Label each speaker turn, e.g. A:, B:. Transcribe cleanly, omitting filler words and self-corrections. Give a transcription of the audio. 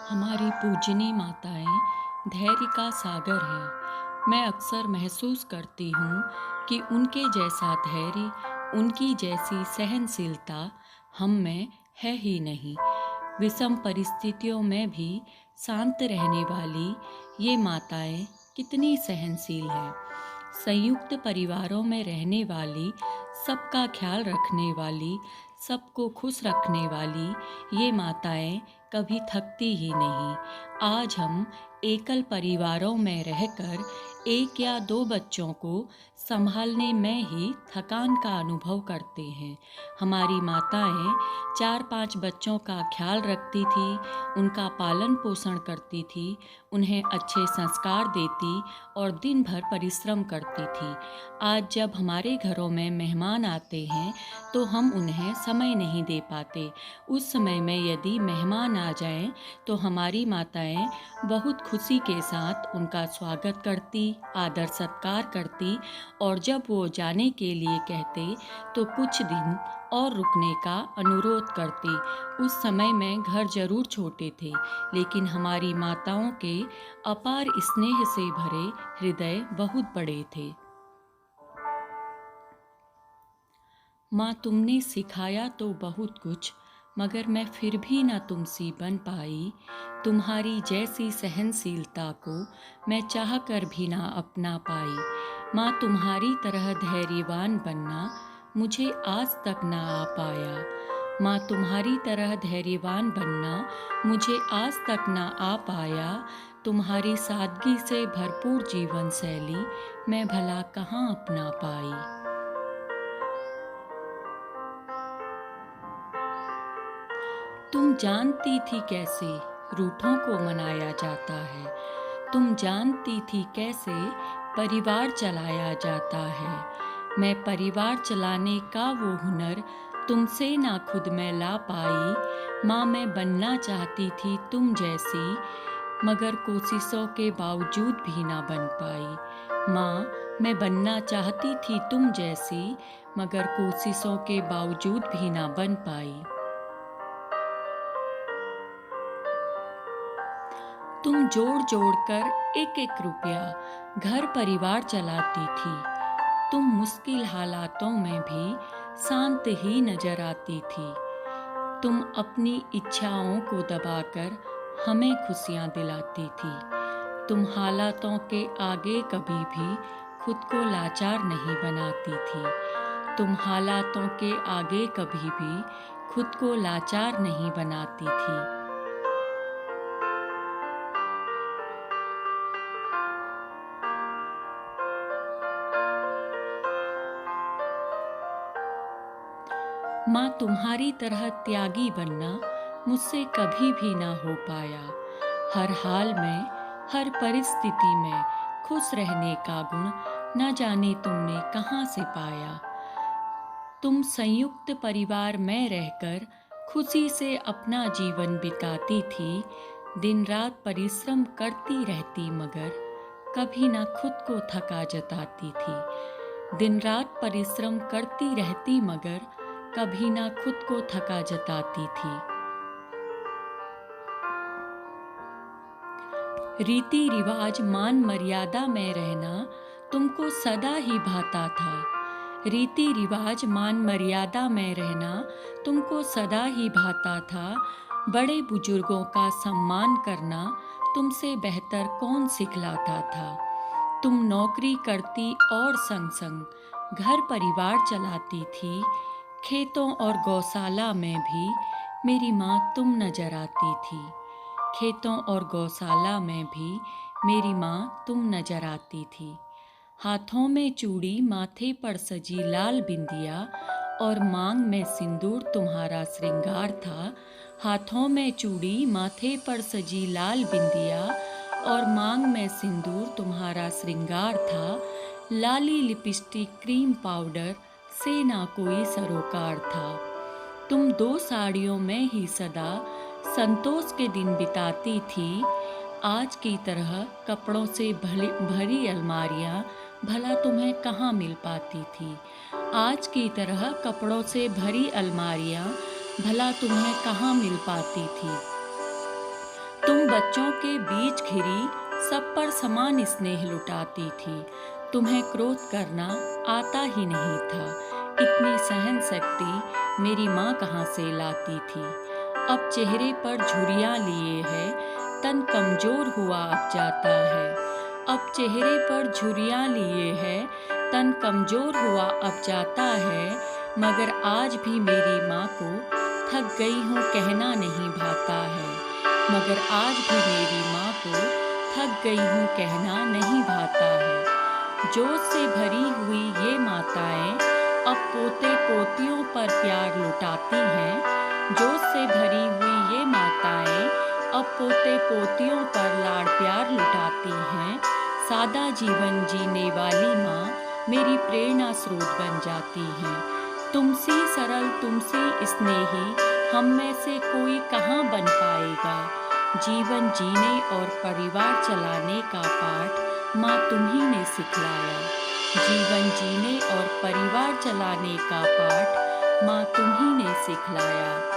A: हमारी पूजनी माताएं धैर्य का सागर हैं। मैं अक्सर महसूस करती हूँ कि उनके जैसा धैर्य, उनकी जैसी सहनशीलता हम में है ही नहीं। विषम परिस्थितियों में भी शांत रहने वाली ये माताएं कितनी सहनशील हैं। संयुक्त परिवारों में रहने वाली, सबका ख्याल रखने वाली, सबको खुश रखने वाली ये माताएं कभी थकती ही नहीं। आज हम एकल परिवारों में रहकर एक या दो बच्चों को संभालने में ही थकान का अनुभव करते हैं। हमारी माताएं 4-5 बच्चों का ख्याल रखती थी, उनका पालन पोषण करती थी, उन्हें अच्छे संस्कार देती और दिन भर परिश्रम करती थी। आज जब हमारे घरों में मेहमान आते हैं तो हम उन्हें समय नहीं दे पाते। उस समय में यदि मेहमान आ जाएं तो हमारी माताएं बहुत खुशी के साथ उनका स्वागत करती, आदर सत्कार करती और जब वो जाने के लिए कहते तो कुछ दिन और रुकने का अनुरोध करती। उस समय में घर जरूर छोटे थे, लेकिन हमारी माताओं के अपार स्नेह से भरे हृदय बहुत बड़े थे। माँ, तुमने सिखाया तो बहुत कुछ, मगर मैं फिर भी ना तुमसी बन पाई। तुम्हारी जैसी सहनशीलता को मैं चाह कर भी ना अपना पाई। माँ, तुम्हारी तरह धैर्यवान बनना मुझे आज तक ना आ पाया। माँ, तुम्हारी तरह धैर्यवान बनना मुझे आज तक ना आ पाया। तुम्हारी सादगी से भरपूर जीवन शैली मैं भला कहाँ अपना पाई। तुम जानती थी कैसे रूठों को मनाया जाता है। तुम जानती थी कैसे परिवार चलाया जाता है। मैं परिवार चलाने का वो हुनर तुमसे ना खुद में ला पाई। माँ, मैं बनना चाहती थी तुम जैसी, मगर कोशिशों के बावजूद भी ना बन पाई। माँ, मैं बनना चाहती थी तुम जैसी, मगर कोशिशों के बावजूद भी ना बन पाई। तुम जोड़ जोड़ कर एक एक रुपया घर परिवार चलाती थी। तुम मुश्किल हालातों में भी शांत ही नजर आती थी। तुम अपनी इच्छाओं को दबाकर हमें खुशियाँ दिलाती थी। तुम हालातों के आगे कभी भी खुद को लाचार नहीं बनाती थी। तुम हालातों के आगे कभी भी खुद को लाचार नहीं बनाती थी। माँ, तुम्हारी तरह त्यागी बनना मुझसे कभी भी ना हो पाया। हर हाल में, हर परिस्थिति में खुश रहने का गुण न जाने तुमने कहाँ से पाया। तुम संयुक्त परिवार में रहकर खुशी से अपना जीवन बिताती थी। दिन रात परिश्रम करती रहती, मगर कभी ना खुद को थका जताती थी। दिन रात परिश्रम करती रहती, मगर कभी ना खुद को थका जताती थी। रीति रिवाज मान मर्यादा में रहना तुमको सदा ही भाता था। रीति रिवाज मान मर्यादा में रहना तुमको सदा ही भाता था। बड़े बुजुर्गों का सम्मान करना तुमसे बेहतर कौन सिखलाता था। तुम नौकरी करती और संग संग घर परिवार चलाती थी। खेतों और गौशाला में भी मेरी माँ तुम नजर आती थी। खेतों और गौशाला में भी मेरी माँ तुम नजर आती थी। हाथों में चूड़ी, माथे पर सजी लाल बिंदिया और मांग में सिंदूर तुम्हारा श्रृंगार था। हाथों में चूड़ी, माथे पर सजी लाल बिंदिया और मांग में सिंदूर तुम्हारा श्रृंगार था। लाली लिपस्टिक, क्रीम पाउडर से ना कोई सरोकार था। तुम 2 साड़ियों में ही सदा संतोष के दिन बिताती थी। आज की तरह कपड़ों से भरी अलमारियां भला तुम्हें कहाँ मिल पाती थी। आज की तरह कपड़ों से भरी अलमारियां भला तुम्हें कहाँ मिल पाती थी। तुम बच्चों के बीच घिरी सब पर समान स्नेह लुटाती थी। तुम्हें क्रोध करना आता ही नहीं था। इतनी सहन शक्ति मेरी माँ कहाँ से लाती थी। अब चेहरे पर झुर्रियाँ लिए है, तन कमजोर हुआ अब जाता है। अब चेहरे पर झुर्रियाँ लिए है, तन कमजोर हुआ अब जाता है। मगर आज भी मेरी माँ को थक गई हूँ कहना नहीं भाता है। मगर आज भी मेरी माँ को थक गई हूँ कहना नहीं भाता है। जोश से भरी हुई ये माताएं अब पोते पोतियों पर प्यार लुटाती हैं। जोश से भरी हुई ये माताएं अब पोते पोतियों पर लाड़ प्यार लुटाती हैं। सादा जीवन जीने वाली माँ मेरी प्रेरणा स्रोत बन जाती हैं। तुमसी सरल तुमसी स्नेही हम में से कोई कहाँ बन पाएगा। जीवन जीने और परिवार चलाने का पाठ माँ तुम्ही ने सिखलाया। जीवन जीने और परिवार चलाने का पाठ माँ तुम्ही ने सिखलाया।